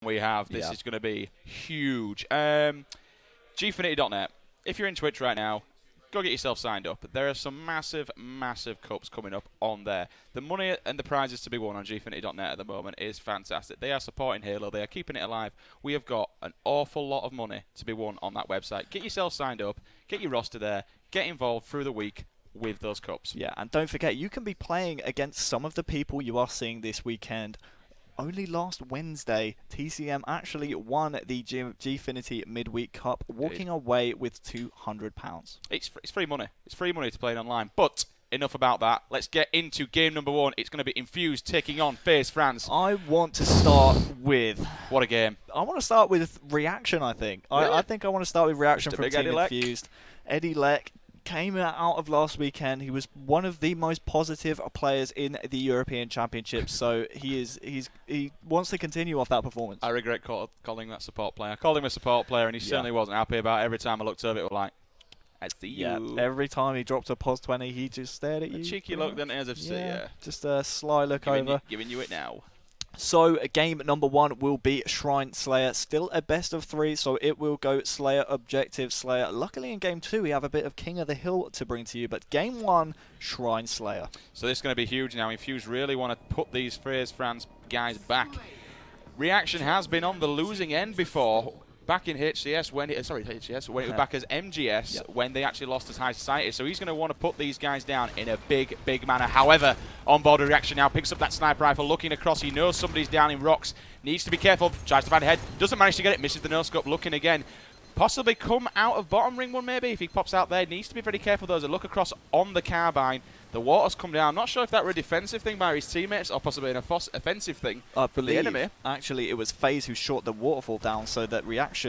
we have. This is going to be huge. Gfinity.net. If you're in Twitch right now, go get yourself signed up. There are some massive, massive cups coming up on there. The money and the prizes to be won on Gfinity.net at the moment is fantastic. They are supporting Halo. They are keeping it alive. We have got an awful lot of money to be won on that website. Get yourself signed up. Get your roster there. Get involved through the week with those cups. Yeah, and don't forget, you can be playing against some of the people you are seeing this weekend. Only last Wednesday, TCM actually won the Gfinity Midweek Cup, walking away with £200. It's free money. It's free money to play online. But enough about that. Let's get into game number 1. It's going to be Infused taking on Faze France. I want to start with... What a game. I want to start with reaction, I think. Really? I think I want to start with reaction from Team Eddie Infused. Eddie Leck came out of last weekend. He was one of the most positive players in the European Championships, so he wants to continue off that performance. I regret calling that support player. I called him a support player, and he certainly wasn't happy about it. Every time I looked over, it was like, I see you. Yeah, every time he dropped a pos 20, he just stared at you. A cheeky look, then, as if just a sly look over. Giving you it now. So, game number 1 will be Shrine Slayer. Still a best of 3, so it will go Slayer, Objective, Slayer. Luckily, in game 2, we have a bit of King of the Hill to bring to you, but game 1, Shrine Slayer. So this is going to be huge now. Infuse really want to put these Faze France guys back. Reaction has been on the losing end before. Back in HCS when it, when it was back as MGS when they actually lost as High Society. So he's going to want to put these guys down in a big, big manner. However, on board Reaction now picks up that sniper rifle, looking across. He knows somebody's down in rocks. Needs to be careful. Tries to find a head. Doesn't manage to get it. Misses the no-scope. Looking again. Possibly come out of bottom ring 1 maybe if he pops out there. Needs to be very careful though as a look across on the carbine. The water's come down. I'm not sure if that were a defensive thing by his teammates or possibly an offensive thing for the enemy. Actually, it was Faze who shot the waterfall down so that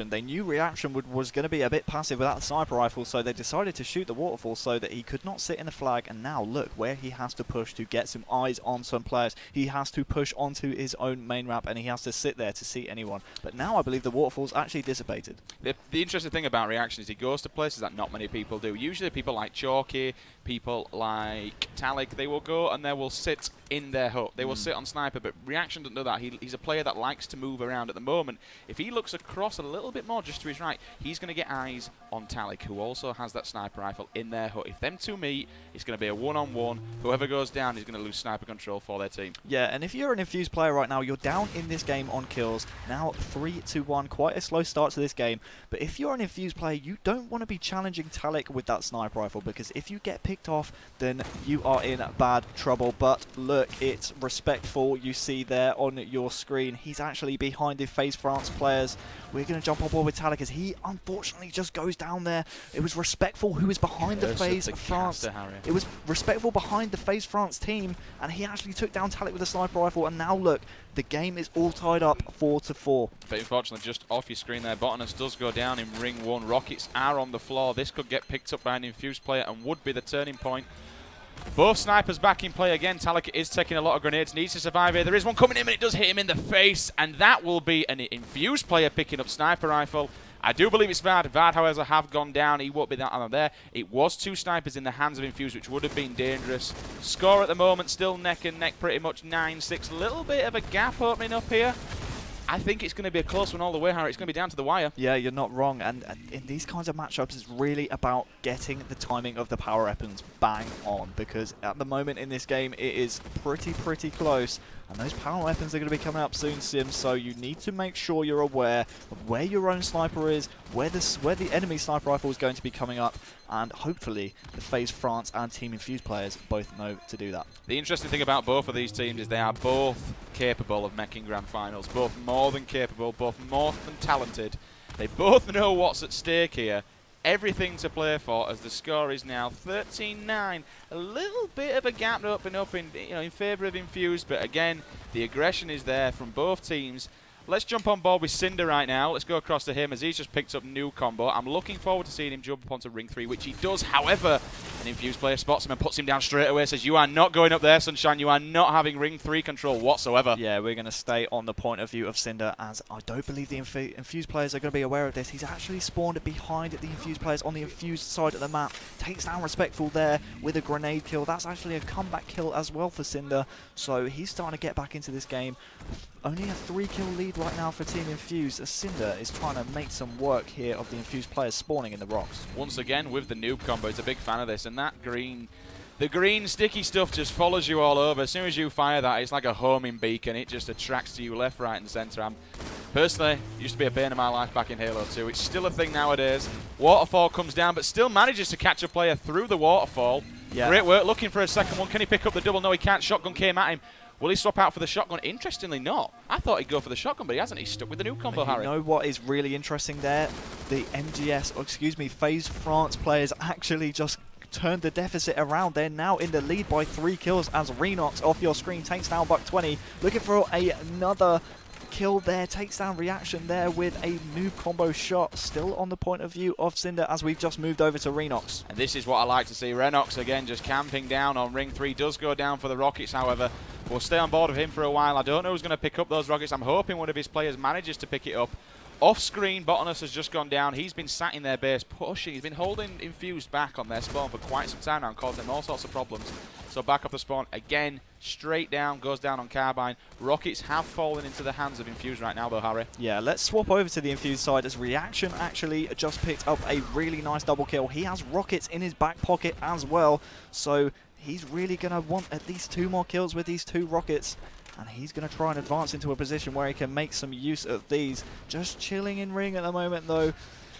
they knew Reaction was going to be a bit passive without the sniper rifle, so they decided to shoot the waterfall so that he could not sit in the flag. And now look where he has to push to get some eyes on some players. He has to push onto his own main ramp and he has to sit there to see anyone. But now I believe the waterfall's actually dissipated. The interesting thing about Reaction is he goes to places that not many people do. Usually people like Chalky, people like Talik, they will go and they will sit in their hut. They will sit on sniper, but Reaction doesn't do that. He's a player that likes to move around at the moment. If he looks across a little bit more just to his right, he's going to get eyes on Talik, who also has that sniper rifle in their hut. If them two meet, it's going to be a one-on-one. Whoever goes down is going to lose sniper control for their team. Yeah, and if you're an Infused player right now, you're down in this game on kills. Now 3-1, quite a slow start to this game. But if you're an Infused player, you don't want to be challenging Talik with that sniper rifle, because if you get picked off, then you are in bad trouble. But look, it's respectful. You see there on your screen, he's actually behind the Faze France players. We're going to jump on board with Talik as he unfortunately just goes down there. It was respectful who was behind the Faze France. It was respectful behind the Faze France team, and he actually took down Talik with a sniper rifle. And now look, the game is all tied up 4-4. But unfortunately, just off your screen there, Botanist does go down in ring 1. Rockets are on the floor. This could get picked up by an Infused player and would be the turning point. Both snipers back in play again. Talik is taking a lot of grenades, needs to survive here. There is one coming in, and it does hit him in the face, and that will be an Infused player picking up sniper rifle. I do believe it's Vad. Vad, however, have gone down. He won't be that on there. It was 2 snipers in the hands of Infused, which would have been dangerous. Score at the moment, still neck and neck pretty much, 9-6. A little bit of a gap opening up here. I think it's going to be a close one all the way, Harry. It's going to be down to the wire. Yeah, you're not wrong. And in these kinds of matchups, it's really about getting the timing of the power weapons bang on. Because at the moment in this game, it is pretty close. And those power weapons are going to be coming up soon, Sim. So you need to make sure you're aware of where your own sniper is, where the enemy sniper rifle is going to be coming up. And hopefully, the Faze France and Team Infused players both know to do that. The interesting thing about both of these teams is they are both capable of making grand finals. Both more than capable, both more than talented. They both know what's at stake here. Everything to play for, as the score is now 13-9. A little bit of a gap opening up in favour of Infused, but again, the aggression is there from both teams. Let's jump on board with Cinder right now. Let's go across to him as he's just picked up new combo. I'm looking forward to seeing him jump up onto ring 3, which he does. However, an Infused player spots him and puts him down straight away. Says, you are not going up there, Sunshine. You are not having ring 3 control whatsoever. Yeah, we're going to stay on the point of view of Cinder, as I don't believe the Infused players are going to be aware of this. He's actually spawned behind the Infused players on the Infused side of the map. Takes down Respectful there with a grenade kill. That's actually a comeback kill as well for Cinder. So he's starting to get back into this game. Only a 3-kill lead right now for Team Infused, as Cinder is trying to make some work here of the Infused players spawning in the rocks. Once again with the noob combo, he's a big fan of this, and that green, the green sticky stuff just follows you all over. As soon as you fire that, it's like a homing beacon. It just attracts to you left, right, and centre. Personally, used to be a bane of my life back in Halo 2. It's still a thing nowadays. Waterfall comes down, but still manages to catch a player through the waterfall. Yeah. Great work, looking for a second one. Can he pick up the double? No, he can't. Shotgun came at him. Will he swap out for the shotgun? Interestingly not. I thought he'd go for the shotgun, but he hasn't. He's stuck with the new combo, Harry. You know what is really interesting there? The MGS, or excuse me, FaZe France players actually just turned the deficit around. They're now in the lead by 3 kills as Renox off your screen takes down Buck20. Looking for another kill there, takes down Reaction there with a noob combo shot. Still on the point of view of Cinder as we've just moved over to Renox. And this is what I like to see. Renox again just camping down on ring 3. Does go down for the Rockets, however. We'll stay on board with him for a while. I don't know who's going to pick up those Rockets. I'm hoping one of his players manages to pick it up. Off screen, Botanus has just gone down. He's been sat in their base pushing. He's been holding Infused back on their spawn for quite some time now and causing them all sorts of problems. So back up the spawn again, straight down, goes down on Carbine. Rockets have fallen into the hands of Infused right now though, Harry. Yeah, let's swap over to the Infused side as Reaction actually just picked up a really nice double kill. He has Rockets in his back pocket as well. So he's really going to want at least 2 more kills with these 2 Rockets. And he's going to try and advance into a position where he can make some use of these. Just chilling in ring at the moment, though.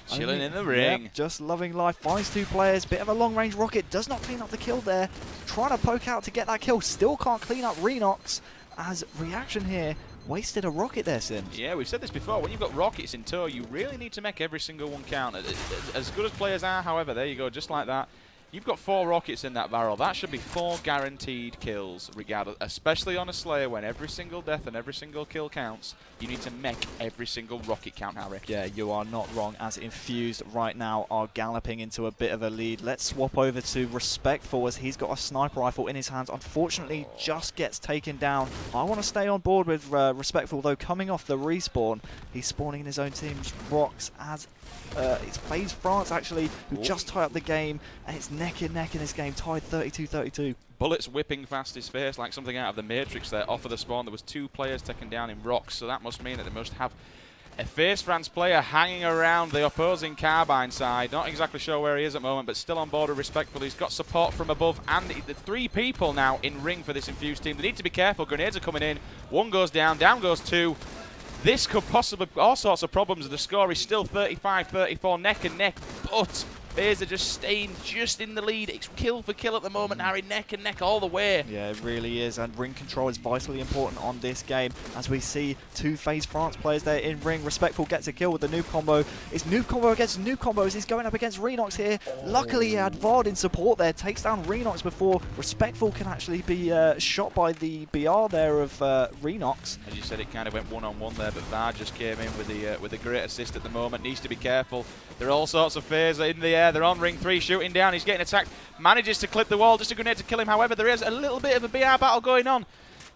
Chilling in the ring. Yep, just loving life. Finds 2 players. Bit of a long-range rocket. Does not clean up the kill there. Trying to poke out to get that kill. Still can't clean up Renox. As Reaction here wasted a rocket there, Sims. Yeah, we've said this before. When you've got rockets in tow, you really need to make every single one count. As good as players are, however, there you go, just like that. You've got 4 rockets in that barrel. That should be 4 guaranteed kills, regardless. Especially on a Slayer, when every single death and every single kill counts. You need to make every single rocket count, Harry. Yeah, you are not wrong. As Infused right now are galloping into a bit of a lead. Let's swap over to Respectful as he's got a sniper rifle in his hands. Unfortunately, just gets taken down. I want to stay on board with Respectful, though. Coming off the respawn, he's spawning in his own team's rocks as it's FaZe France actually who just tie up the game, and it's neck and neck in this game, tied 32-32. Bullets whipping past his face like something out of the Matrix there. Off of the spawn, there was 2 players taken down in rocks, so that must mean that they must have a FaZe France player hanging around the opposing Carbine side. Not exactly sure where he is at the moment, but still on board with Respectful. He's got support from above, and the 3 people now in ring for this Infused team. They need to be careful. Grenades are coming in. 1 goes down, down goes 2. This could possibly all sorts of problems. The score is still 35-34, neck and neck, but Faze are just staying just in the lead. It's kill for kill at the moment, Harry, neck and neck all the way. Yeah, it really is, and ring control is vitally important on this game. As we see 2 FaZe France players there in ring. Respectful gets a kill with the noob combo. It's noob combo against noob combos. He's going up against Renox here. Luckily, he had Vard in support there. Takes down Renox before Respectful can actually be shot by the BR there of Renox. As you said, it kind of went one-on-one there, but Vard just came in with a great assist at the moment. Needs to be careful. There are all sorts of FaZe in the air. They're on ring 3, shooting down. He's getting attacked. Manages to clip the wall. Just a grenade to kill him. However, there is a little bit of a BR battle going on.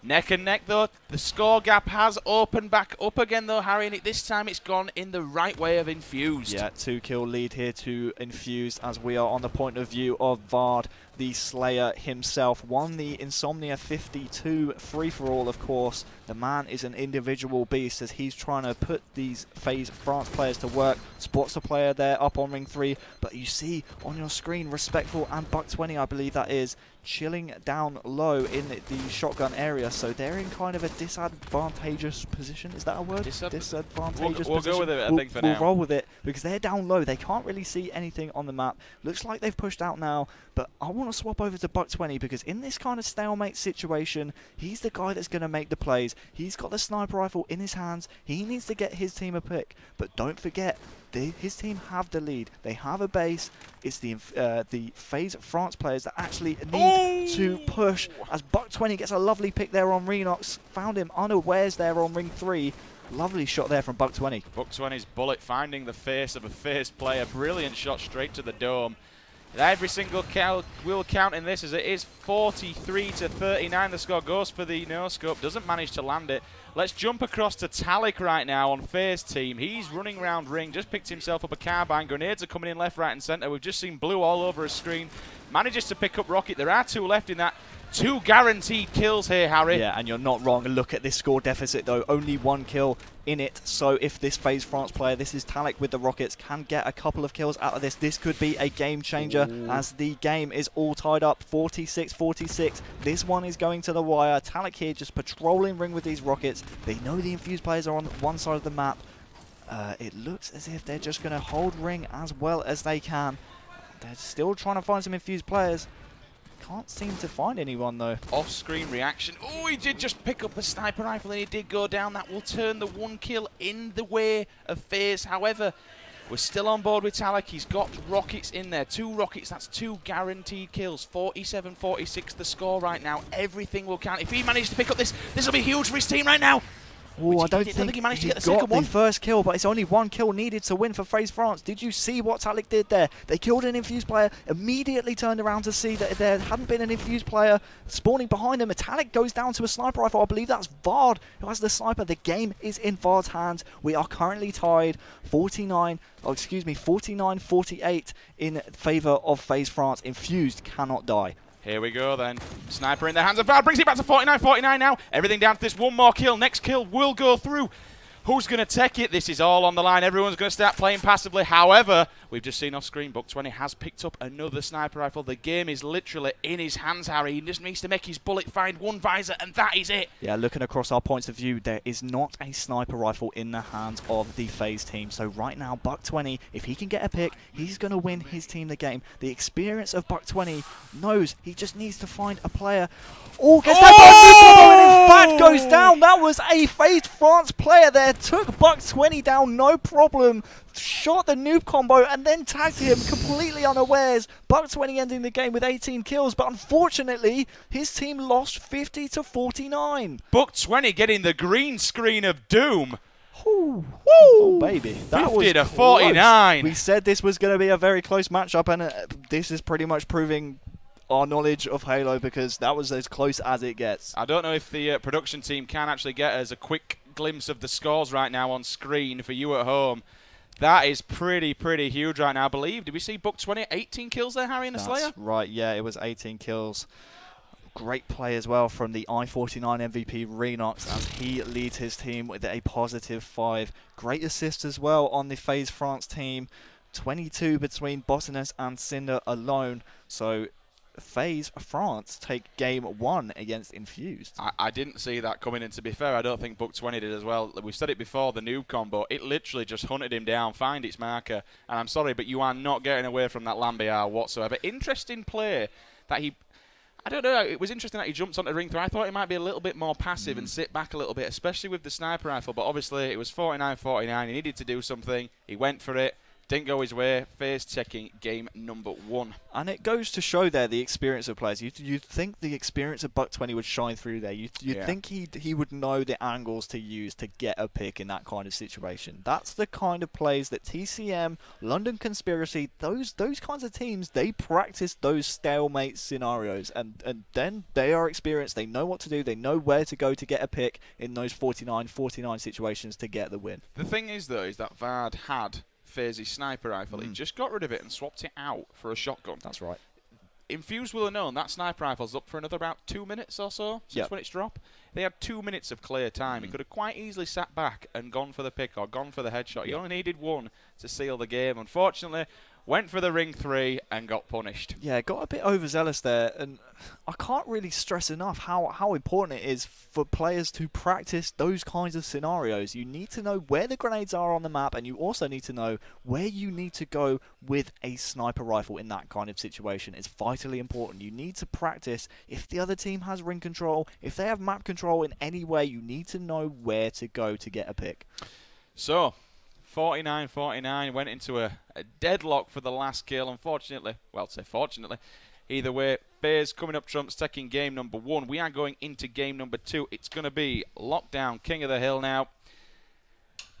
Neck and neck, though. The score gap has opened back up again, though, Harry, and this time it's gone in the right way of Infused. Yeah, 2-kill lead here to Infused as we are on the point of view of Vard, the Slayer himself. Won the Insomnia 52 free-for-all, of course. The man is an individual beast as he's trying to put these FaZe France players to work. Spots the player there up on ring 3, but you see on your screen Respectful and Buck20, I believe that is, chilling down low in the shotgun area, so they're in kind of a disadvantageous position. Is that a word? Disadvantageous we'll position. Go with it, I think, for now. We'll roll with it because they're down low. They can't really see anything on the map. Looks like they've pushed out now, but I want to swap over to Buck20 because in this kind of stalemate situation, he's the guy that's going to make the plays. He's got the sniper rifle in his hands. He needs to get his team a pick, but don't forget, his team have the lead. They have a base. It's the FaZe France players that actually need to push. As Buck20 gets a lovely pick there on Renox. Found him unawares there on ring 3. Lovely shot there from Buck20. Buck20's bullet finding the face of a FaZe player. Brilliant shot straight to the dome. Every single kill will count in this as it is 43-39. The score goes for the no-scope. Doesn't manage to land it. Let's jump across to Talik right now on Faze team. He's running around ring, just picked himself up a carbine. Grenades are coming in left, right, and center. We've just seen blue all over his screen. Manages to pick up Rocket. There are 2 left in that. 2 guaranteed kills here, Harry. Yeah, and you're not wrong. Look at this score deficit, though. Only 1 kill in it. So if this Faze France player, this is Talik with the Rockets, can get a couple of kills out of this, this could be a game changer. Ooh. As the game is all tied up, 46-46. This one is going to the wire. Talik here just patrolling ring with these Rockets. They know the Infused players are on one side of the map. It looks as if they're just going to hold ring as well as they can. They're still trying to find some Infused players. Can't seem to find anyone, though. Off-screen reaction. Oh, he did just pick up a sniper rifle and he did go down. That will turn the 1 kill in the way of Faze. However, we're still on board with Talik. He's got Rockets in there. 2 Rockets, that's 2 guaranteed kills. 47-46 the score right now. Everything will count. If he manages to pick up this, this will be huge for his team right now. Oh, I don't think he managed to get the second one. First kill, but it's only 1 kill needed to win for Faze France. Did you see what Talik did there? They killed an Infused player, immediately turned around to see that there hadn't been an Infused player spawning behind them. Talik goes down to a sniper rifle. I believe that's Vard who has the sniper. The game is in Vard's hands. We are currently tied 49-48 in favour of Faze France. Infused cannot die. Here we go then. Sniper in the hands of Vard. Brings it back to 49-49 now. Everything down to this 1 more kill. Next kill will go through. Who's going to take it? This is all on the line. Everyone's going to start playing passively. However, we've just seen off screen, Buck20 has picked up another sniper rifle. The game is literally in his hands, Harry. He just needs to make his bullet find 1 visor, and that is it. Yeah, looking across our points of view, there is not a sniper rifle in the hands of the Faze team. So right now, Buck20, if he can get a pick, he's going to win his team the game. The experience of Buck20 knows he just needs to find a player. Oh, gets that and in fact goes down. That was a Faze France player there. Took Buck20 down, no problem. Shot the noob combo and then tagged him completely unawares. Buck20 ending the game with 18 kills, but unfortunately, his team lost 50-49. Buck20 getting the green screen of doom. Ooh. Oh, baby. That 50-49. We said this was going to be a very close matchup, and this is pretty much proving our knowledge of Halo, because that was as close as it gets. I don't know if the production team can actually get us a quick glimpse of the scores right now on screen for you at home. That is pretty huge right now, I believe. Did we see Buck20 18 kills there, Harry, in the Slayer? That's right, yeah, it was 18 kills. Great play as well from the I-49 MVP Renox as he leads his team with a +5. Great assist as well on the Faze France team. 22 between Botanus and Cinder alone. So Faze France take game 1 against Infused. I didn't see that coming in, to be fair. I don't think Buck20 did as well. We've said it before, the noob combo, it literally just hunted him down, find its marker, and I'm sorry, but you are not getting away from that Lambiar whatsoever. Interesting play that he... I don't know, it was interesting that he jumped onto ring 3. I thought he might be a little bit more passive and sit back a little bit, especially with the sniper rifle, but obviously it was 49-49, he needed to do something, he went for it. Didn't go his way. Faze checking game number 1. And it goes to show there the experience of players. You'd think the experience of Buck20 would shine through there. You'd think he would know the angles to use to get a pick in that kind of situation. That's the kind of plays that TCM, London Conspiracy, those kinds of teams, they practice those stalemate scenarios. And then they are experienced. They know what to do. They know where to go to get a pick in those 49-49 situations to get the win. The thing is, though, is that Vard had Faze's sniper rifle. He just got rid of it and swapped it out for a shotgun. That's right. Infused will have known that sniper rifle's up for another about 2 minutes or so since when it's dropped. They had 2 minutes of clear time. He could have quite easily sat back and gone for the pick or gone for the headshot. He only needed 1 to seal the game. Unfortunately, went for the ring 3 and got punished. Yeah, got a bit overzealous there, and I can't really stress enough how important it is for players to practice those kinds of scenarios. You need to know where the grenades are on the map, and you also need to know where you need to go with a sniper rifle in that kind of situation. It's vitally important. You need to practice. If the other team has ring control, if they have map control in any way, you need to know where to go to get a pick. So 49-49 went into a deadlock for the last kill, unfortunately. Well, say fortunately. Either way, Faze coming up trumps, taking game number 1. We are going into game number 2. It's going to be Lockdown, King of the Hill now.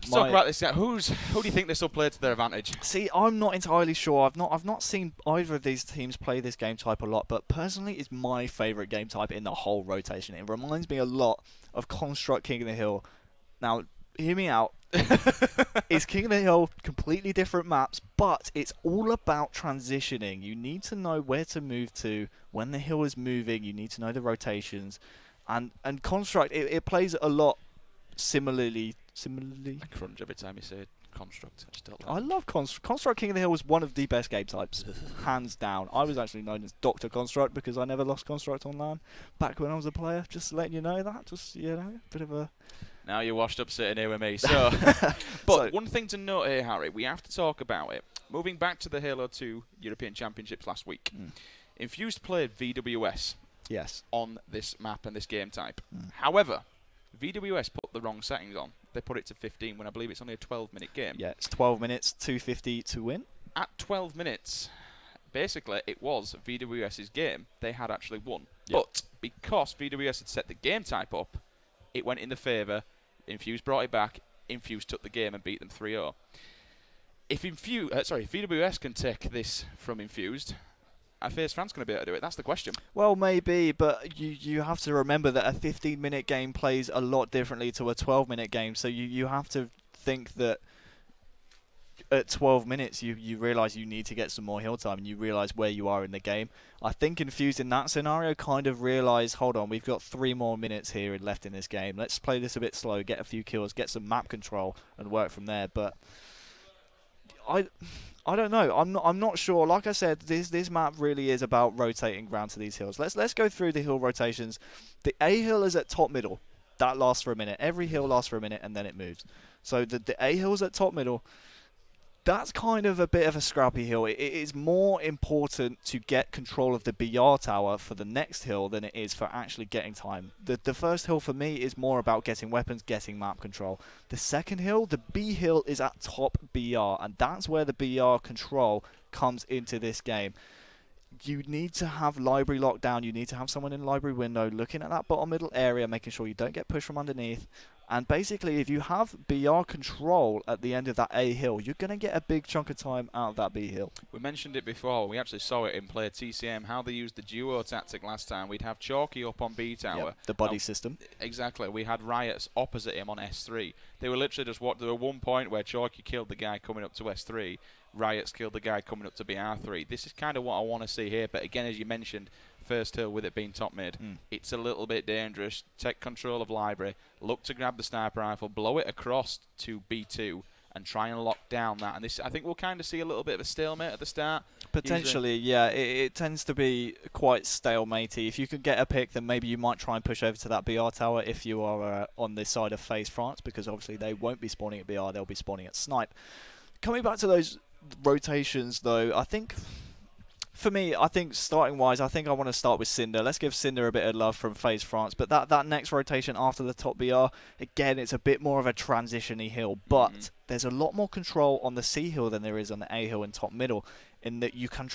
Let's talk about this. Who do you think this will play to their advantage? See, I'm not entirely sure. I've not seen either of these teams play this game type a lot, but personally, it's my favourite game type in the whole rotation. It reminds me a lot of Construct King of the Hill. Now, hear me out. It's King of the Hill, completely different maps, but it's all about transitioning. You need to know where to move to when the hill is moving. You need to know the rotations, and Construct it plays a lot similarly. I crunch every time you say Construct. I love Construct. Construct King of the Hill was one of the best game types, hands down. I was actually known as Dr. Construct because I never lost Construct on LAN back when I was a player. Just letting you know that. Just, you know, bit of a... Now you're washed up sitting here with me. So, but one thing to note here, Harry, we have to talk about it. Moving back to the Halo 2 European Championships last week, Infused played VWS on this map and this game type. However, VWS put the wrong settings on. They put it to 15 when I believe it's only a 12-minute game. Yeah, it's 12 minutes, 250 to win. At 12 minutes, basically, it was VWS's game. They had actually won. Yep. But because VWS had set the game type up, it went in the favour. Infused brought it back. Infused took the game and beat them 3-0. If VWS can take this from Infused, I Faze France going to be able to do it? That's the question. Well, maybe, but you have to remember that a 15-minute game plays a lot differently to a 12-minute game. So you have to think that at 12 minutes you realise you need to get some more hill time and you realise where you are in the game. I think Infused in that scenario kind of realised, hold on, we've got 3 more minutes here left in this game. Let's play this a bit slow, get a few kills, get some map control and work from there. But I don't know. I'm not sure. Like I said, this map really is about rotating round to these hills. Let's go through the hill rotations. The A hill is at top middle. That lasts for a minute. Every hill lasts for a minute and then it moves. So the A hill's at top middle. That's kind of a bit of a scrappy hill. It is more important to get control of the BR tower for the next hill than it is for actually getting time. The first hill for me is more about getting weapons, getting map control. The second hill, the B hill, is at top BR, and that's where the BR control comes into this game. You need to have library locked down. You need to have someone in library window looking at that bottom middle area, making sure you don't get pushed from underneath. And basically, if you have BR control at the end of that A hill, you're going to get a big chunk of time out of that B hill. We mentioned it before. We actually saw it in play TCM, how they used the duo tactic last time. We'd have Chalky up on B tower. Yep, the buddy system. Exactly. We had Riots opposite him on S3. They were literally just there were one point where Chalky killed the guy coming up to S3. Riots killed the guy coming up to BR3. This is kind of what I want to see here. But again, as you mentioned, first hill with it being top mid, it's a little bit dangerous. Take control of library, look to grab the sniper rifle, blow it across to B2 and try and lock down that. And this, I think we'll kind of see a little bit of a stalemate at the start. Potentially, yeah. It tends to be quite stalematey. If you could get a pick, then maybe you might try and push over to that BR tower if you are on this side of Faze France, because obviously they won't be spawning at BR, they'll be spawning at Snipe. Coming back to those rotations, though, I think... For me, I think starting-wise, I think I want to start with Cinder. Let's give Cinder a bit of love from Faze France. But that next rotation after the top BR, again, it's a bit more of a transition-y hill. But there's a lot more control on the C hill than there is on the A hill and top middle, in that you can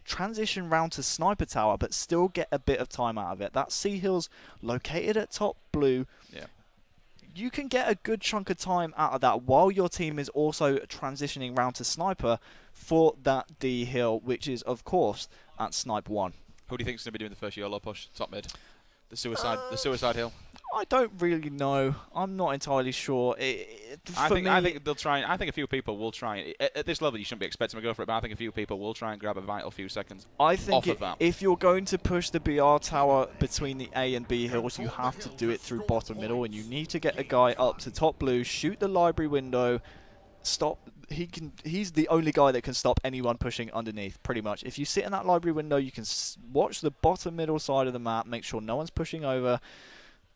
transition round to Sniper Tower, but still get a bit of time out of it. That C hill's located at top blue. Yeah. You can get a good chunk of time out of that while your team is also transitioning round to Sniper for that D hill, which is, of course, at Snipe 1. Who do you think is going to be doing the first YOLO push? Top mid? The suicide hill? I don't really know. I'm not entirely sure. I think they'll try. I think a few people will try. At this level, you shouldn't be expecting to go for it, but I think a few people will try and grab a vital few seconds. I think if you're going to push the BR tower between the A and B hills, you have to do it through bottom middle, and you need to get a guy up to top blue, shoot the library window, stop. He's the only guy that can stop anyone pushing underneath, pretty much. If you sit in that library window, you can watch the bottom middle side of the map, make sure no one's pushing over.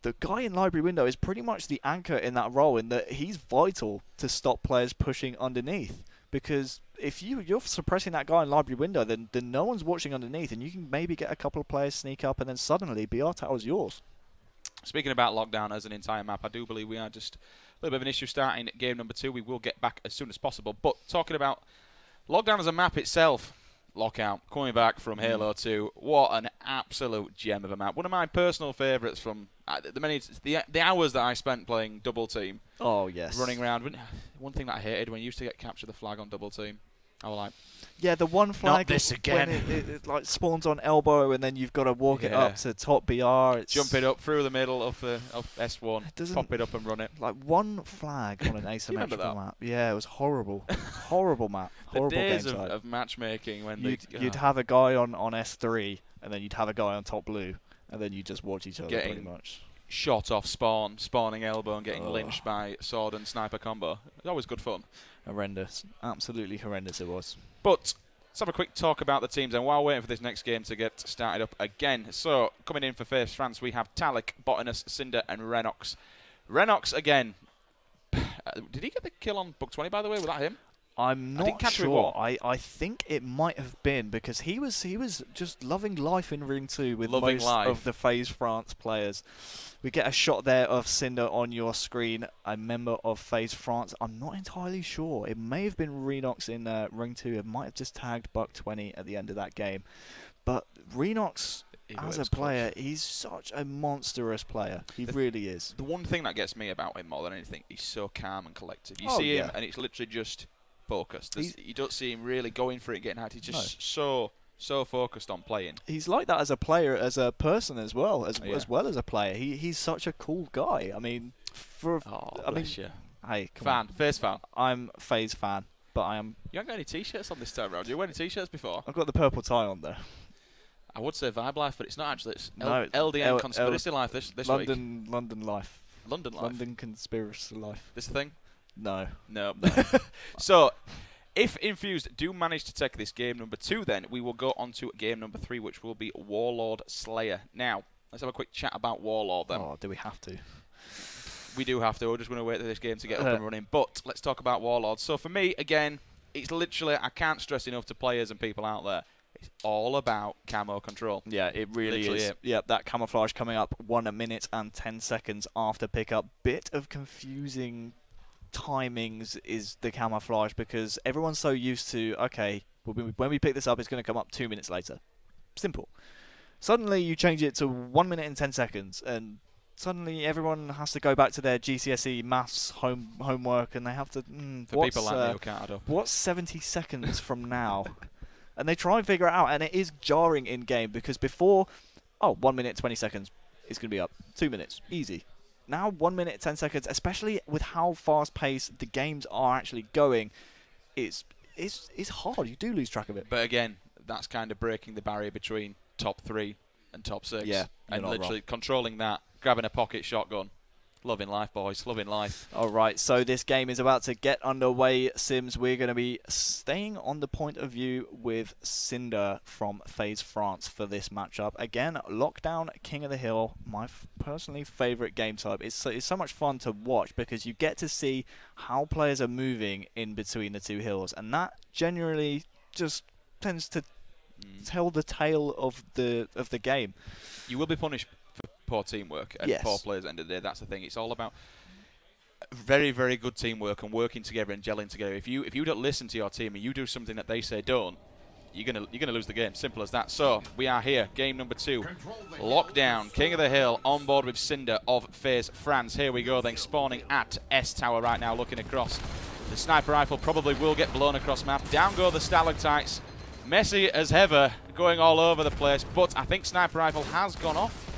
The guy in library window is pretty much the anchor in that role, in that he's vital to stop players pushing underneath. Because if you're suppressing that guy in library window, then no one's watching underneath, and you can maybe get a couple of players sneak up, and then suddenly BR Tower's yours. Speaking about lockdown as an entire map, I do believe we are just a little bit of an issue starting at game number 2. We will get back as soon as possible. But talking about lockdown as a map itself, Lockout, coming back from Halo 2, what an absolute gem of a map. One of my personal favourites from the hours that I spent playing double team. Oh yes. Running around. One thing that I hated when you used to get capture the flag on double team, I was like, yeah, the one flag. Not this again. When it like spawns on elbow, and then you've got to walk it up to top BR. It's jump it up through the middle of S1, pop it up and run it. Like one flag on an asymmetrical map. Yeah, it was horrible. Horrible map. Horrible the days game of matchmaking when you'd have a guy on S3, and then you'd have a guy on top blue, and then you just watch each other pretty much. Shot off spawning elbow and getting lynched by sword and sniper combo. It's always good fun. Horrendous. Absolutely horrendous it was. But let's have a quick talk about the teams, and while waiting for this next game to get started up again. So, coming in for Faze France, we have Talik, Botanus, Cinder, and Renox. Renox, again. Did he get the kill on Book 20, by the way? Was that him? I'm not sure. I think it might have been, because he was just loving life in Ring 2 with most of the Faze France players. We get a shot there of Cinder on your screen, a member of Faze France. I'm not entirely sure. It may have been Renox in Ring 2. It might have just tagged Buck 20 at the end of that game. But Renox, as a player, he's such a monstrous player. He really is. The one thing that gets me about him more than anything, he's so calm and collected. You see him and it's literally just focused. You don't see him really going for it, getting out. He's just so focused on playing. He's like that as a player, as a person as well, as well as a player. He's such a cool guy. I mean, hey, Faze fan. I'm Faze fan, but I am. You haven't got any t-shirts on this time round. You wearing t-shirts before? I've got the purple tie on though. I would say Vibe Life, but it's not actually. It's LDN Conspiracy Life this week. London Life. London Life. London Conspiracy Life. This a thing? No. So, if Infused do manage to take this game number 2, then we will go on to game number 3, which will be Warlord Slayer. Now, let's have a quick chat about Warlord then. Oh, do we have to? We do have to. We're just going to wait for this game to get up and running. But let's talk about Warlord. So for me, again, it's literally, I can't stress enough to players and people out there, it's all about camo control. Yeah, it really is. Yeah, that camouflage coming up 1 minute and 10 seconds after pickup. Bit of confusing timings is the camouflage, because everyone's so used to, okay, when we pick this up, it's going to come up 2 minutes later. Simple. Suddenly you change it to 1 minute and 10 seconds, and suddenly everyone has to go back to their GCSE maths homework, and they have to, what's 70 seconds from now? And they try and figure it out, and it is jarring in-game, because before, 1 minute, 20 seconds, it's going to be up. 2 minutes, easy. Now 1 minute, 10 seconds, especially with how fast-paced the games are actually going, it's hard. You do lose track of it. But again, that's kind of breaking the barrier between top 3 and top 6. Yeah, and literally controlling that, grabbing a pocket shotgun. Loving life, boys. Loving life. All right, so this game is about to get underway, Sims. We're going to be staying on the point of view with Cinder from Faze France for this matchup. Again, Lockdown, King of the Hill, my personally favourite game type. It's so much fun to watch, because you get to see how players are moving in between the two hills, and that generally just tends to tell the tale of the game. You will be punished for poor teamwork and poor players at the end of the day. That's the thing. It's all about very, very good teamwork and working together and gelling together. If you don't listen to your team and you do something that they say don't, you're gonna lose the game. Simple as that. So we are here, game number 2, Lockdown, King of the Hill, on board with Cinder of Faze France. Here we go then, spawning at S Tower right now, looking across. The sniper rifle probably will get blown across map. Down go the stalactites. Messy as ever, going all over the place, but I think sniper rifle has gone off.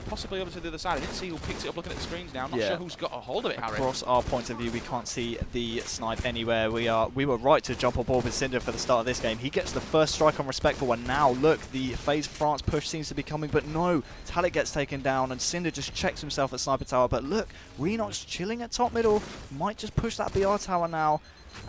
Possibly over to the other side. I didn't see who picked it up looking at the screens now. I'm not sure who's got a hold of it, Harry. Across our point of view, we can't see the snipe anywhere. We were right to jump on board with Cinder for the start of this game. He gets the first strike on Respectful, and now, look, the Faze France push seems to be coming, but no, Talik gets taken down, and Cinder just checks himself at Sniper Tower. But look, Renox chilling at top middle, might just push that BR tower now.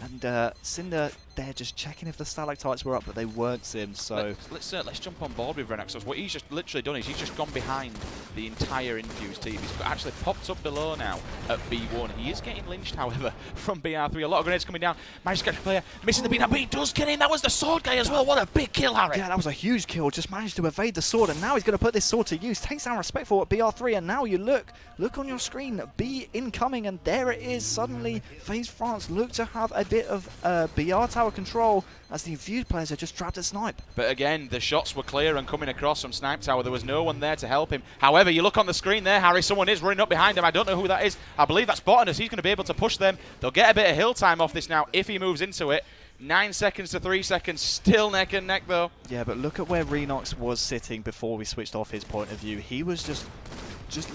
And Cinder, they're just checking if the stalactites were up, but they weren't, Sims. So let's jump on board with Renox. What he's just literally done is he's just gone behind the entire Infused team. He's actually popped up below now at B1. He is getting lynched, however, from BR3. A lot of grenades coming down. Managed to catch a player, missing the beat. But he does get in. That was the sword guy as well. What a big kill, Harry. Yeah, that was a huge kill. Just managed to evade the sword, and now he's going to put this sword to use. Takes down Respectful at BR3, and now you look on your screen. B incoming, and there it is. Suddenly, Faze France look to have a bit of BR tower control, as the Infused players are just trapped at snipe. But again, the shots were clear and coming across from Snipe Tower. There was no one there to help him. However, However, you look on the screen there, Harry, someone is running up behind him. I don't know who that is. I believe that's Botanus. He's going to be able to push them. They'll get a bit of hill time off this now if he moves into it. 9 seconds to 3 seconds, still neck and neck though. Yeah, but look at where Renox was sitting before we switched off his point of view. He was just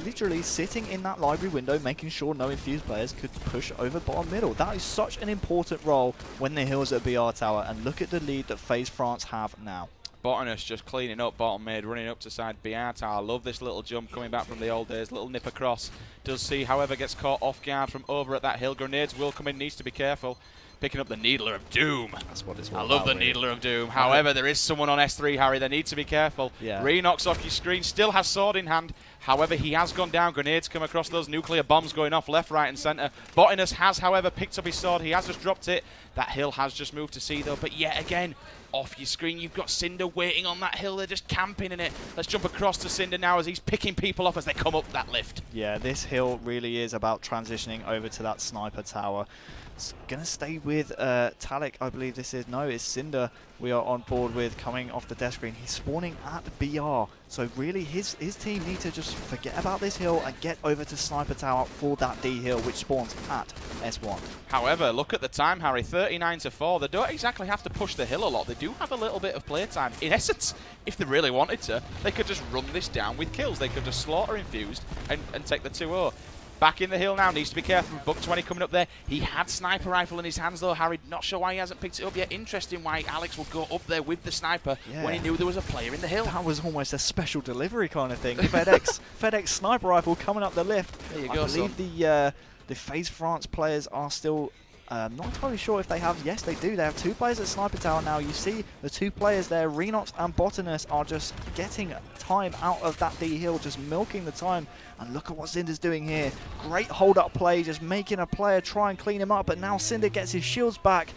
literally sitting in that library window, making sure no Infused players could push over bottom middle. That is such an important role when the hill's at BR Tower, and look at the lead that FaZe France have now. Botanus just cleaning up bottom mid, running up to side BR Tower. I love this little jump coming back from the old days, little nip across. Does see, however, gets caught off guard from over at that hill. Grenades will come in, needs to be careful. Picking up the Needler of Doom. That's what it's all I love the Needler of Doom. However, there is someone on S3, Harry. They need to be careful. Yeah. Renox off your screen, still has sword in hand. However, he has gone down. Grenades come across, those nuclear bombs going off left, right, and centre. Botanus has, however, picked up his sword. He has just dropped it. That hill has just moved to C, though. But yet again, off your screen, you've got Cinder waiting on that hill. They're just camping in it. Let's jump across to Cinder now as he's picking people off as they come up that lift. Yeah, this hill really is about transitioning over to that sniper tower. It's going to stay with Talik, I believe this is. No, it's Cinder we are on board with coming off the death screen. He's spawning at BR. So really his team need to just forget about this hill and get over to Sniper Tower for that D hill, which spawns at S1. However, look at the time, Harry. 39 to 4. They don't exactly have to push the hill a lot. They do have a little bit of playtime. In essence, if they really wanted to, they could just run this down with kills. They could just slaughter Infused and take the 2-0. Back in the hill now, needs to be careful. Buck 20 coming up there. He had sniper rifle in his hands though, Harry. Not sure why he hasn't picked it up yet. Interesting why Alex would go up there with the sniper when he knew there was a player in the hill. That was almost a special delivery kind of thing. FedEx sniper rifle coming up the lift. There you go, I believe the FaZe France players are still not entirely sure if they have. Yes, they do. They have 2 players at Sniper Tower now. You see the 2 players there, Renox and Botanus, are just getting time out of that D hill, just milking the time. And look at what Cinder's doing here. Great hold-up play, just making a player try and clean him up. But now Cinder gets his shields back.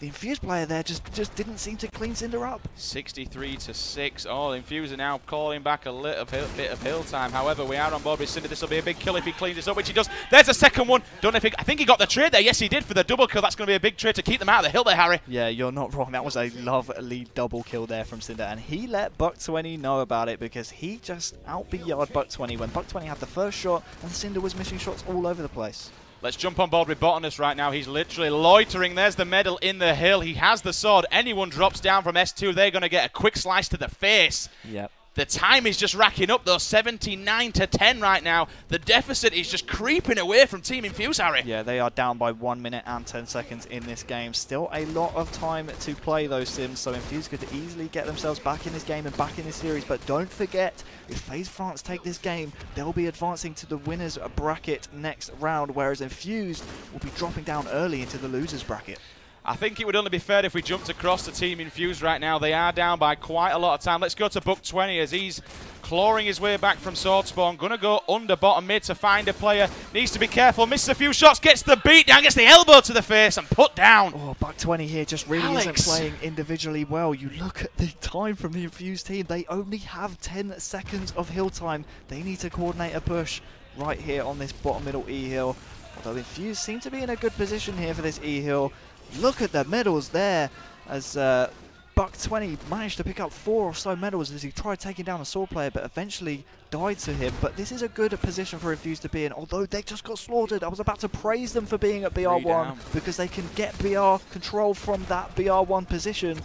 The Infused player there just didn't seem to clean Cinder up. 63 to 6. Oh, the Infused are now calling back a little bit of hill time. However, we are on board with Cinder. This will be a big kill if he cleans this up, which he does. There's a second one. Don't know if I think he got the trade there. Yes, he did for the double kill. That's going to be a big trade to keep them out of the hill there, Harry. Yeah, you're not wrong. That was a lovely double kill there from Cinder. And he let Buck 20 know about it because he just out-BR'd Buck 20 when Buck 20 had the first shot and Cinder was missing shots all over the place. Let's jump on board with Botanus right now. He's literally loitering. There's the medal in the hill. He has the sword. Anyone drops down from S2, they're going to get a quick slice to the face. Yep. The time is just racking up, though. 79 to 10 right now. The deficit is just creeping away from Team Infused, Harry. Yeah, they are down by 1 minute and 10 seconds in this game. Still a lot of time to play those sims, so Infused could easily get themselves back in this game and back in this series. But don't forget, if FaZe France take this game, they'll be advancing to the winners bracket next round, whereas Infused will be dropping down early into the losers bracket. I think it would only be fair if we jumped across to Team Infused right now. They are down by quite a lot of time. Let's go to Buck 20 as he's clawing his way back from sword spawn. Gonna go under bottom mid to find a player. Needs to be careful. Misses a few shots. Gets the beat down. Gets the elbow to the face and put down. Oh, Buck 20 here just really isn't playing individually well. You look at the time from the Infused team. They only have 10 seconds of hill time. They need to coordinate a push right here on this bottom middle E hill. Although Infused seem to be in a good position here for this E hill. Look at the medals there as Buck 20 managed to pick up 4 or so medals as he tried taking down a sword player, but eventually died to him. But this is a good position for Infused to be in, although they just got slaughtered. I was about to praise them for being at BR1 because they can get BR control from that BR1 position.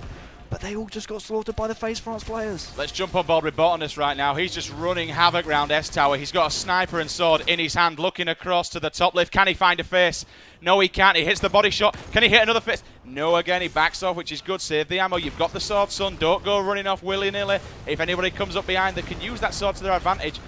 But they all just got slaughtered by the FaZe France players. Let's jump on board with Botanus right now. He's just running havoc round S-Tower. He's got a sniper and sword in his hand, looking across to the top lift. Can he find a face? No, he can't. He hits the body shot. Can he hit another face? No, again, he backs off, which is good. Save the ammo. You've got the sword, son. Don't go running off willy-nilly. If anybody comes up behind, they can use that sword to their advantage.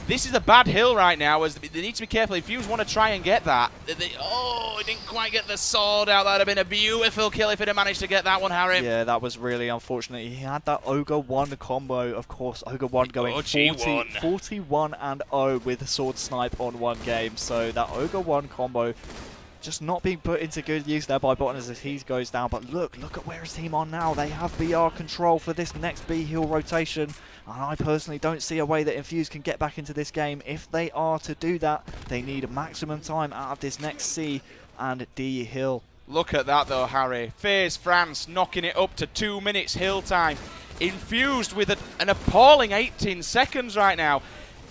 This is a bad hill right now, as they need to be careful. If Infused want to try and get that. Oh, he didn't quite get the sword out. That would have been a beautiful kill if he'd have managed to get that one, Harry. Yeah, that was really unfortunate. He had that Ogre 1 combo, of course. Ogre 1 going 41-0 with a sword snipe on one game. So that Ogre 1 combo just not being put into good use there by Botanus as he goes down. But look at where his team are now. They have BR control for this next B hill rotation. And I personally don't see a way that Infused can get back into this game. If they are to do that, they need maximum time out of this next C and D hill. Look at that though, Harry. FaZe France knocking it up to 2 minutes hill time. Infused with an appalling 18 seconds right now.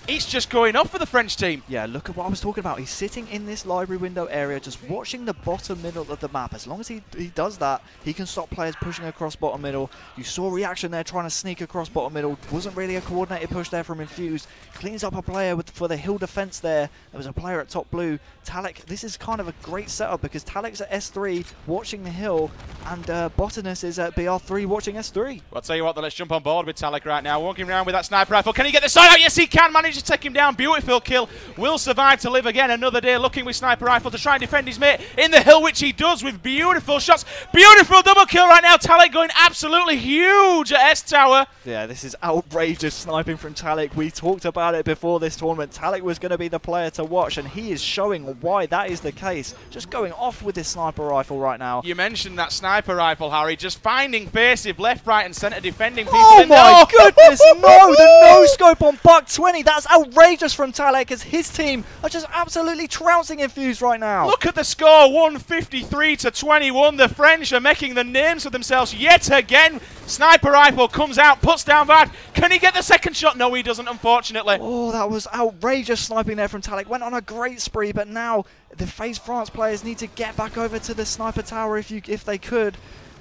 it's just going off for the French team. Yeah, look at what I was talking about. He's sitting in this library window area, just watching the bottom middle of the map. As long as he does that, he can stop players pushing across bottom middle. You saw reaction there trying to sneak across bottom middle. Wasn't really a coordinated push there from Infused. Cleans up a player for the hill defense there. There was a player at top blue. Talik, this is kind of a great setup because Talik's at S3 watching the hill, and Botanus is at BR3 watching S3. Well, I'll tell you what, let's jump on board with Talik right now. Walking around with that sniper rifle. Can he get the side out? Yes, he can. Manage to take him down. Beautiful kill. Will survive to live again another day, looking with sniper rifle to try and defend his mate in the hill, which he does with beautiful shots. Beautiful double kill right now. Talik going absolutely huge at S-Tower. Yeah, this is outrageous sniping from Talik. We talked about it before this tournament. Talik was going to be the player to watch, and he is showing why that is the case. Just going off with this sniper rifle right now. You mentioned that sniper rifle, Harry. Just finding Faze left, right, and centre, defending people. Oh my goodness, no! The no-scope on Buck 20. That's outrageous from Talik, as his team are just absolutely trouncing Infused right now. Look at the score, 153 to 21. The French are making the names for themselves yet again. Sniper rifle comes out, puts down Vad. Can he get the second shot? No, he doesn't, unfortunately. Oh, that was outrageous sniping there from Talik. Went on a great spree, but now the FaZe France players need to get back over to the sniper tower if they could.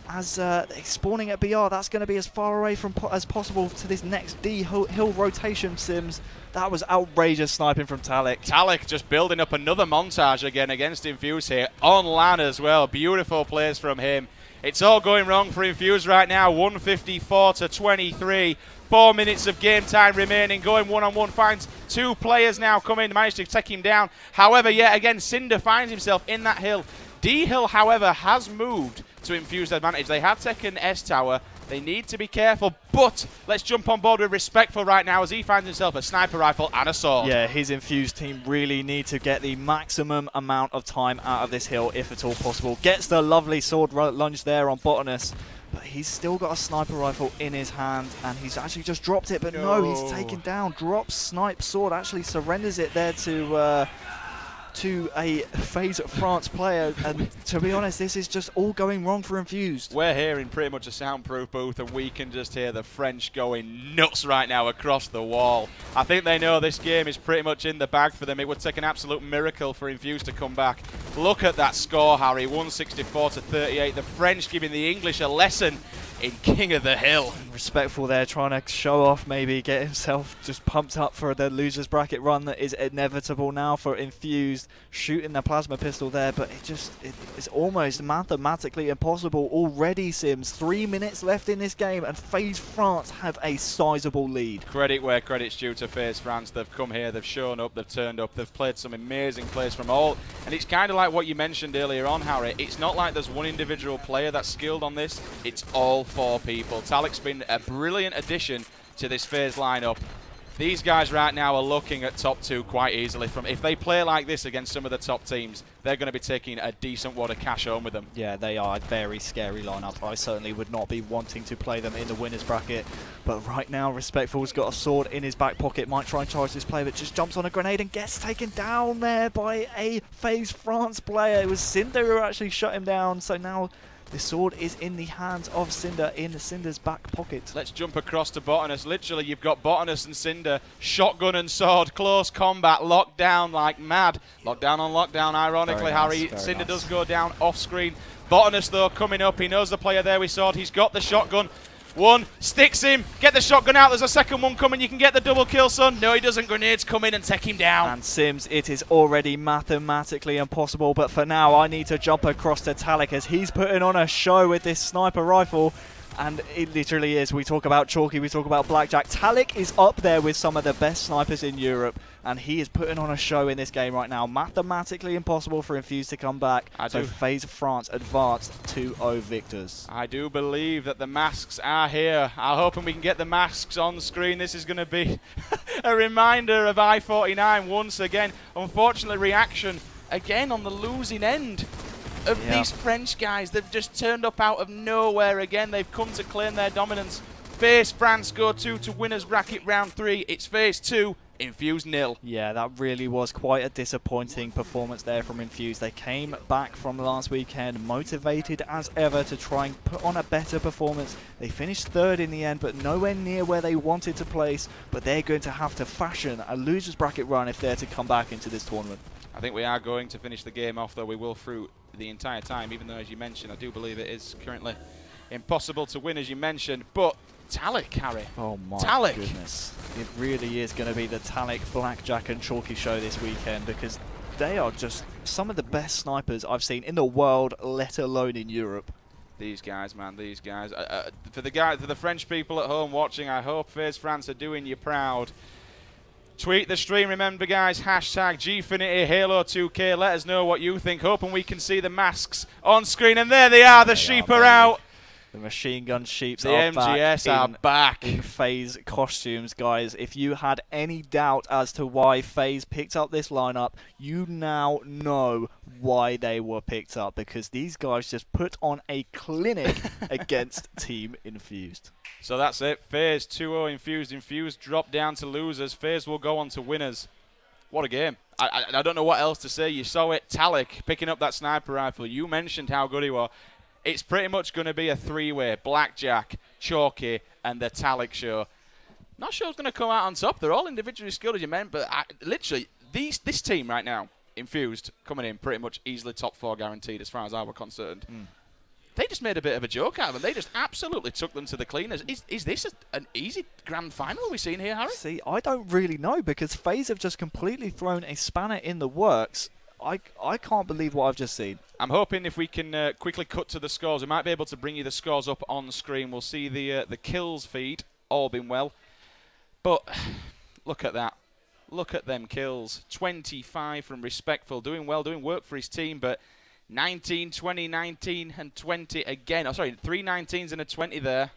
As spawning at BR, that's going to be as far away from as possible to this next D hill rotation, Sims. That was outrageous sniping from Talik. Talik just building up another montage again against Infused here. On LAN as well. Beautiful plays from him. It's all going wrong for Infused right now. 154 to 23. 4 minutes of game time remaining. Going one-on-one. Finds two players now coming. Managed to take him down. However, yet again, Cinder finds himself in that hill. D-Hill, however, has moved to Infused advantage. They have taken S-Tower. They need to be careful, but let's jump on board with Respectful right now as he finds himself a sniper rifle and a sword. Yeah, his Infused team really need to get the maximum amount of time out of this hill, if at all possible. Gets the lovely sword lunge there on Botanus, but he's still got a sniper rifle in his hand, and he's actually just dropped it, but no, he's taken down. Drops snipe sword, actually surrenders it there to a FaZe France player, and to be honest, this is just all going wrong for Infused. We're here in pretty much a soundproof booth, and we can just hear the French going nuts right now across the wall. I think they know this game is pretty much in the bag for them. It would take an absolute miracle for Infused to come back. Look at that score, Harry, 164 to 38. The French giving the English a lesson in King of the Hill. Respectful there, trying to show off, maybe get himself just pumped up for the losers bracket run that is inevitable now for Infused. Shooting the plasma pistol there, but it's almost mathematically impossible already, Sims. 3 minutes left in this game, and FaZe France have a sizable lead. Credit where credit's due to FaZe France. They've come here, they've shown up, they've turned up, they've played some amazing plays from all. And it's kind of like what you mentioned earlier on, Harry. It's not like there's one individual player that's skilled on this. It's all 4 people. Talik's been a brilliant addition to this FaZe lineup. These guys right now are looking at top 2 quite easily. If they play like this against some of the top teams, they're going to be taking a decent wad of cash home with them. Yeah, they are a very scary lineup. I certainly would not be wanting to play them in the winners bracket. But right now, Respectful's got a sword in his back pocket. Might try and charge this play, but just jumps on a grenade and gets taken down there by a FaZe France player. It was Cinder who actually shut him down. So now the sword is in the hands of Cinder, in Cinder's back pocket. Let's jump across to Botanus. Literally, you've got Botanus and Cinder, shotgun and sword, close combat, locked down like mad. Lockdown on lockdown, ironically, Harry. Cinder does go down off screen. Botanus, though, coming up. He knows the player there with sword. He's got the shotgun. One, sticks him, get the shotgun out, there's a second one coming, you can get the double kill, son. No, he doesn't, grenades come in and take him down. And Sims, it is already mathematically impossible, but for now I need to jump across to Talik as he's putting on a show with this sniper rifle. And it literally is. We talk about Chalky, we talk about Blackjack. Talik is up there with some of the best snipers in Europe, and he is putting on a show in this game right now. Mathematically impossible for Infused to come back. So FaZe France advanced 2-0 victors. I do believe that the masks are here. I'm hoping we can get the masks on screen. This is going to be a reminder of I-49 once again. Unfortunately, reaction again on the losing end of these French guys. They've just turned up out of nowhere again. They've come to claim their dominance. FaZe France go 2 to winners bracket round 3. It's FaZe 2 Infused 0. Yeah, that really was quite a disappointing performance there from Infused. They came back from last weekend motivated as ever to try and put on a better performance. They finished 3rd in the end, but nowhere near where they wanted to place. But they're going to have to fashion a loser's bracket run if they're to come back into this tournament. I think we are going to finish the game off, though we will through the entire time, even though, as you mentioned, I do believe it is currently impossible to win, as you mentioned. But Talik, Harry. Oh my Talik. goodness. It really is going to be the Talik, Blackjack and Chalky show this weekend, because they are just some of the best snipers I've seen in the world, let alone in Europe. These guys, man, these guys. For the French people at home watching, I hope Faze France are doing you proud. Tweet the stream, remember guys, hashtag Gfinity Halo 2K. Let us know what you think. Hoping we can see the masks on screen. And there they are, the sheep are out. The machine gun sheeps the are MGS back are back in Faze costumes, guys. If you had any doubt as to why Faze picked up this lineup, you now know why they were picked up, because these guys just put on a clinic against Team Infused. So that's it. Faze 2-0 Infused. Infused drop down to losers. Faze will go on to winners. What a game. I don't know what else to say. You saw it. Talik picking up that sniper rifle. You mentioned how good he was. It's pretty much going to be a 3-way. Blackjack, Chalky, and the Talik show. Not sure who's going to come out on top. They're all individually skilled, as you meant, but literally, this team right now, Infused, coming in pretty much easily top 4 guaranteed as far as I were concerned. They just made a bit of a joke out of them. They just absolutely took them to the cleaners. Is this an easy grand final we've seen here, Harry? See, I don't really know, because FaZe have just completely thrown a spanner in the works. I can't believe what I've just seen. I'm hoping if we can quickly cut to the scores, we might be able to bring you the scores up on screen. We'll see the kills feed, all been well. But look at that. Look at them kills. 25 from Respectful, doing well, doing work for his team, but 19, 20, 19, and 20 again. Oh, sorry, 3 19s and a 20 there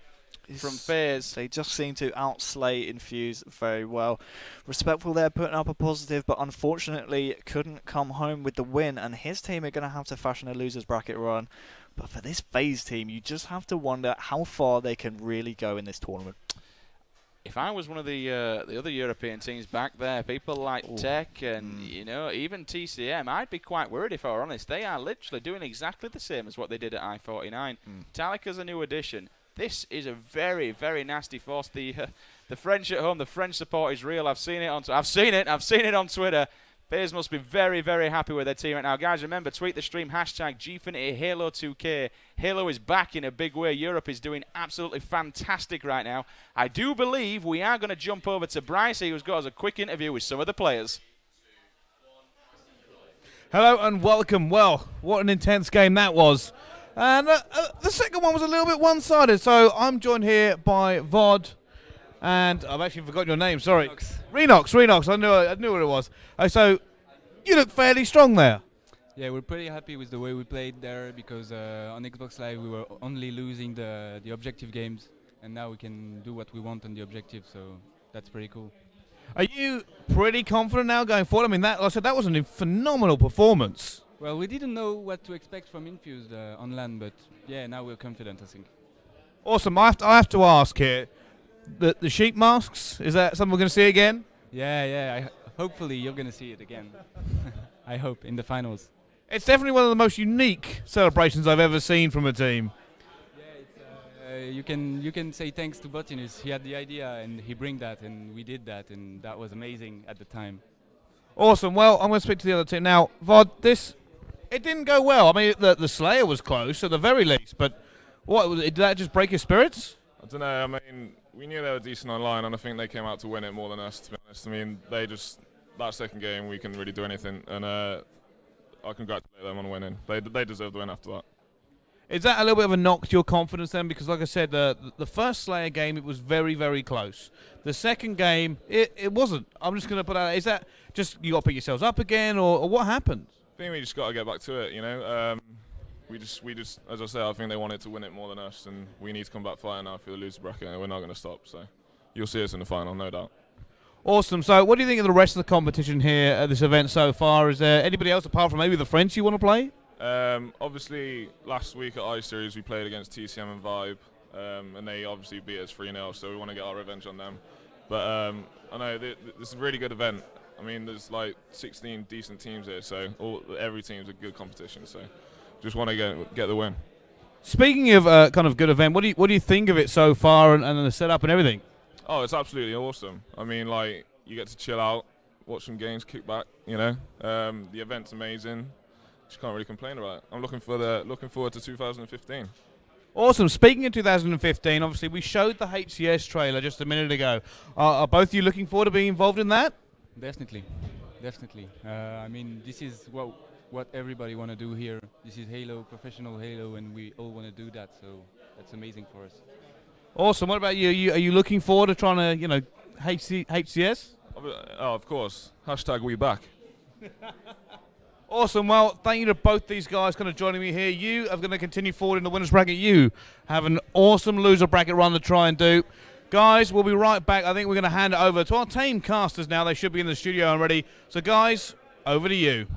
from Faze. They just seem to outslay Infused very well. Respectful there putting up a positive, but unfortunately couldn't come home with the win, and his team are going to have to fashion a loser's bracket run. But for this Faze team, you just have to wonder how far they can really go in this tournament. If I was one of the other European teams back there, people like Tech and you know, even TCM, I'd be quite worried if I were honest. They are literally doing exactly the same as what they did at I-49. Talik is a new addition. This is a very, very nasty force. The French at home, the French support is real. I've seen it on Twitter. Faze must be very, very happy with their team right now. Guys, remember, tweet the stream, hashtag Gfinity Halo 2K. Halo is back in a big way. Europe is doing absolutely fantastic right now. I do believe we are going to jump over to Bryce, who's got us a quick interview with some of the players. Hello and welcome. Well, what an intense game that was. And the second one was a little bit one-sided. So I'm joined here by Vod, and I've actually forgotten your name. Sorry, Renox. I knew what it was. So you look fairly strong there. Yeah, we're pretty happy with the way we played there, because on Xbox Live we were only losing the objective games, and now we can do what we want on the objective. So that's pretty cool. Are you pretty confident now going forward? I mean, like I said, that was a phenomenal performance. Well, we didn't know what to expect from Infused on LAN, but yeah, now we're confident, I think. Awesome. I have to ask here, the sheep masks, is that something we're going to see again? Yeah. Hopefully you're going to see it again. I hope, in the finals. It's definitely one of the most unique celebrations I've ever seen from a team. Yeah, you can say thanks to Botinus. He had the idea and he bring that, and we did that, and that was amazing at the time. Awesome. Well, I'm going to speak to the other team now. Vod, it didn't go well. I mean, the Slayer was close at the very least, but did that just break your spirits? I don't know. I mean, we knew they were decent online, and I think they came out to win it more than us, to be honest. I mean, that second game, we couldn't really do anything, and I congratulate them on winning. They deserved the win after that. Is that a little bit of a knock to your confidence then? Because like I said, the first Slayer game, it was very, very close. The second game, it wasn't. I'm just going to put out, is that just you got to pick yourselves up again, or what happened? I think we just got to get back to it, you know. We just, as I said, I think they wanted to win it more than us, and we need to come back fighting now for the loser bracket, and we're not going to stop. So you'll see us in the final, no doubt. Awesome. So what do you think of the rest of the competition here at this event so far? Is there anybody else apart from maybe the French you want to play? Obviously, last week at I-Series we played against TCM and Vibe, and they obviously beat us 3-0, so we want to get our revenge on them. But I know this is a really good event. I mean, there's like 16 decent teams here, so every team's a good competition. So just want to get the win. Speaking of kind of good event, what do you think of it so far and the setup and everything? Oh, it's absolutely awesome. I mean, like, you get to chill out, watch some games, kick back. You know, the event's amazing. Just can't really complain about it. I'm looking forward to 2015. Awesome. Speaking of 2015, obviously we showed the HCS trailer just a minute ago. Are both of you looking forward to being involved in that? Definitely, definitely. I mean, this is what everybody want to do here. This is Halo, professional Halo, and we all want to do that. So that's amazing for us. Awesome. What about you? Are you looking forward to trying to, you know, HCS? Oh, of course. Hashtag we back. Awesome. Well, thank you to both these guys kind of joining me here. You are going to continue forward in the winners bracket. You have an awesome loser bracket run to try and do. Guys, we'll be right back. I think we're going to hand it over to our team casters now. They should be in the studio and ready. So, guys, over to you.